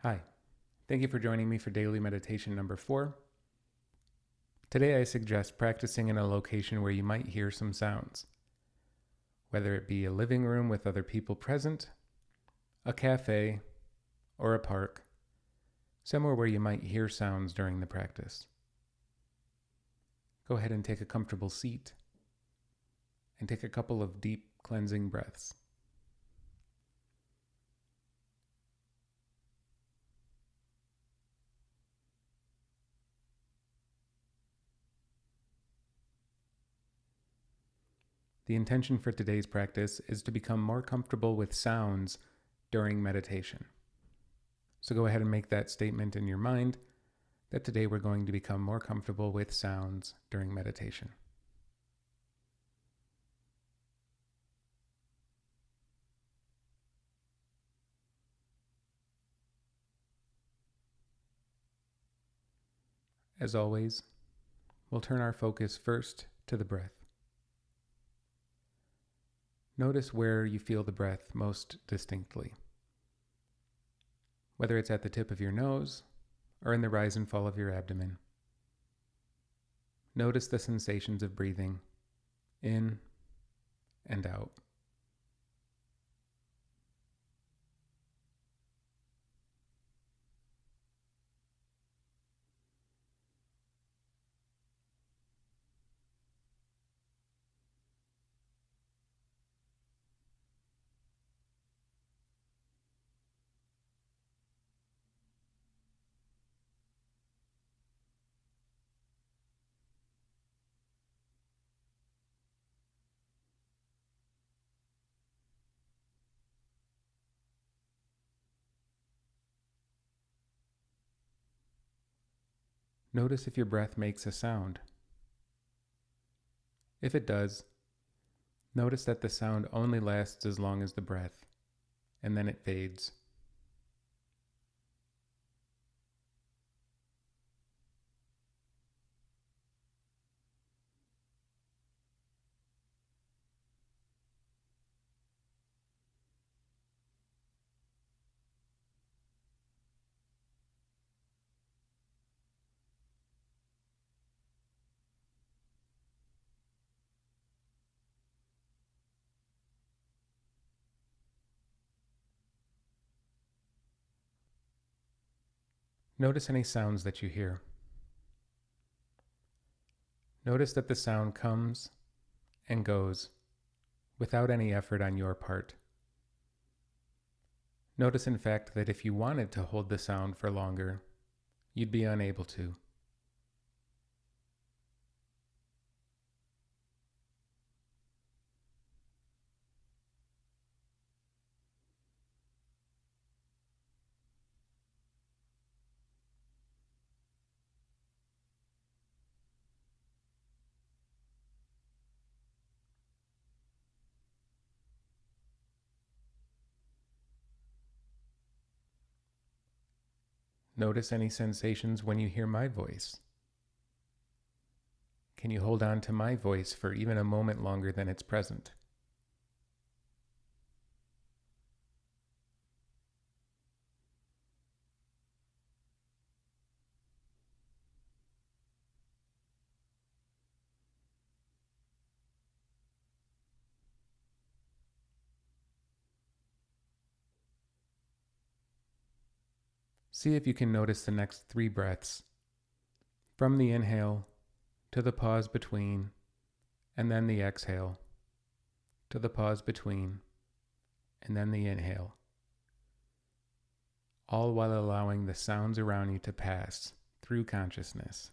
Hi, thank you for joining me for daily meditation number 4. Today I suggest practicing in a location where you might hear some sounds, whether it be a living room with other people present, a cafe, or a park, somewhere where you might hear sounds during the practice. Go ahead and take a comfortable seat and take a couple of deep cleansing breaths. The intention for today's practice is to become more comfortable with sounds during meditation. So go ahead and make that statement in your mind that today we're going to become more comfortable with sounds during meditation. As always, we'll turn our focus first to the breath. Notice where you feel the breath most distinctly, whether it's at the tip of your nose or in the rise and fall of your abdomen. Notice the sensations of breathing in and out. Notice if your breath makes a sound. If it does, notice that the sound only lasts as long as the breath, and then it fades. Notice any sounds that you hear. Notice that the sound comes and goes without any effort on your part. Notice, in fact, that if you wanted to hold the sound for longer, you'd be unable to. Notice any sensations when you hear my voice. Can you hold on to my voice for even a moment longer than it's present? See if you can notice the next 3 breaths, from the inhale to the pause between, and then the exhale to the pause between, and then the inhale, all while allowing the sounds around you to pass through consciousness.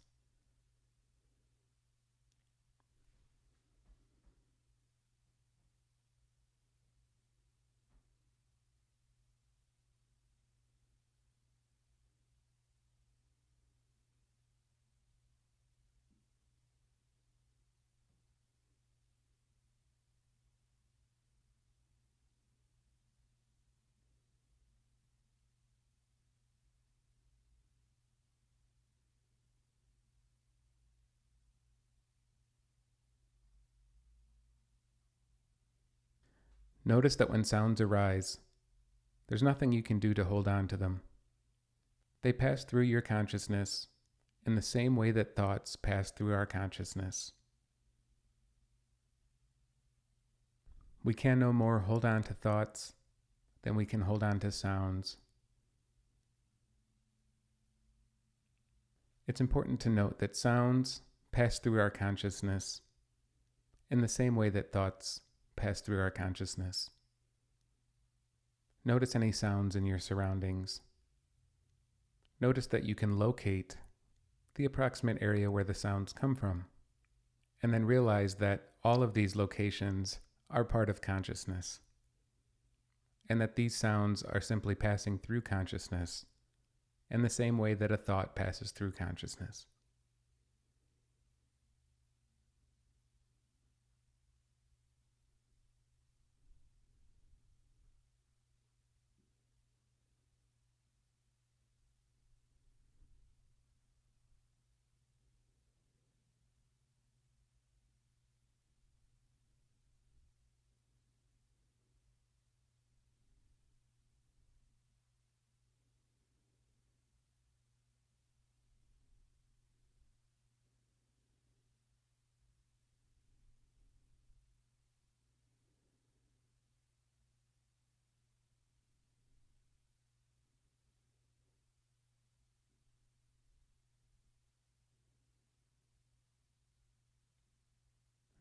Notice that when sounds arise, there's nothing you can do to hold on to them. They pass through your consciousness in the same way that thoughts pass through our consciousness. We can no more hold on to thoughts than we can hold on to sounds. It's important to note that sounds pass through our consciousness in the same way that thoughts pass through our consciousness. Notice any sounds in your surroundings. Notice that you can locate the approximate area where the sounds come from, and then realize that all of these locations are part of consciousness, and that these sounds are simply passing through consciousness in the same way that a thought passes through consciousness.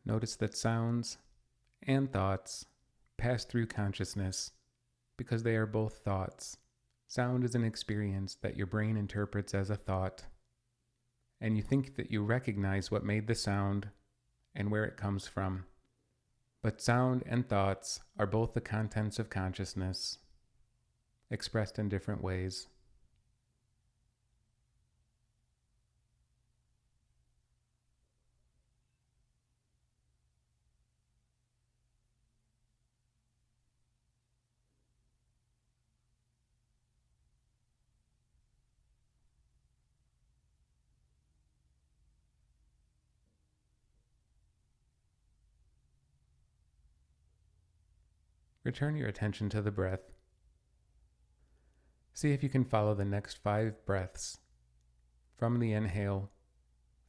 Notice that sounds and thoughts pass through consciousness because they are both thoughts. Sound is an experience that your brain interprets as a thought, and you think that you recognize what made the sound and where it comes from. But sound and thoughts are both the contents of consciousness, expressed in different ways. Return your attention to the breath. See if you can follow the next 5 breaths from the inhale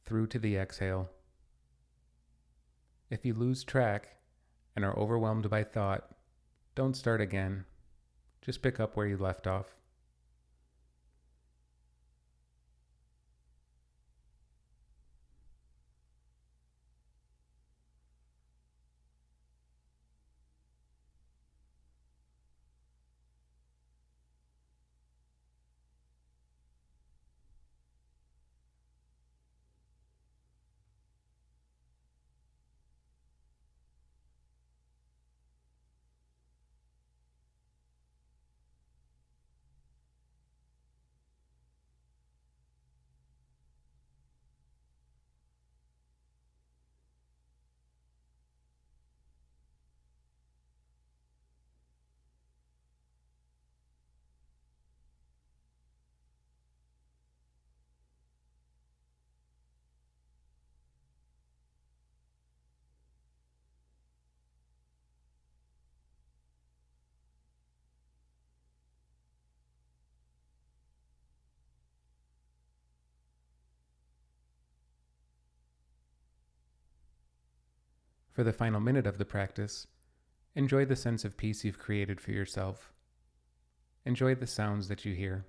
through to the exhale. If you lose track and are overwhelmed by thought, don't start again. Just pick up where you left off. For the final minute of the practice, enjoy the sense of peace you've created for yourself. Enjoy the sounds that you hear.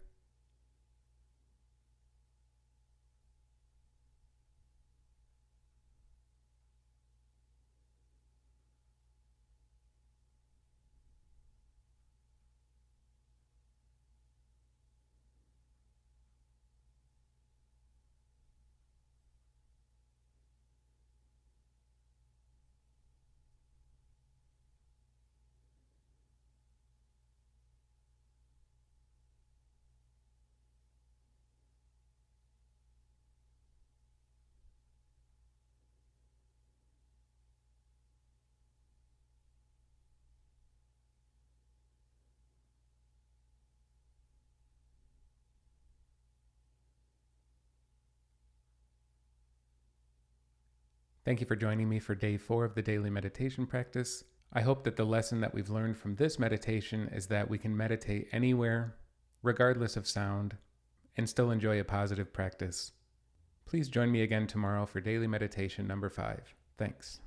Thank you for joining me for day 4 of the daily meditation practice. I hope that the lesson that we've learned from this meditation is that we can meditate anywhere, regardless of sound, and still enjoy a positive practice. Please join me again tomorrow for daily meditation number 5. Thanks.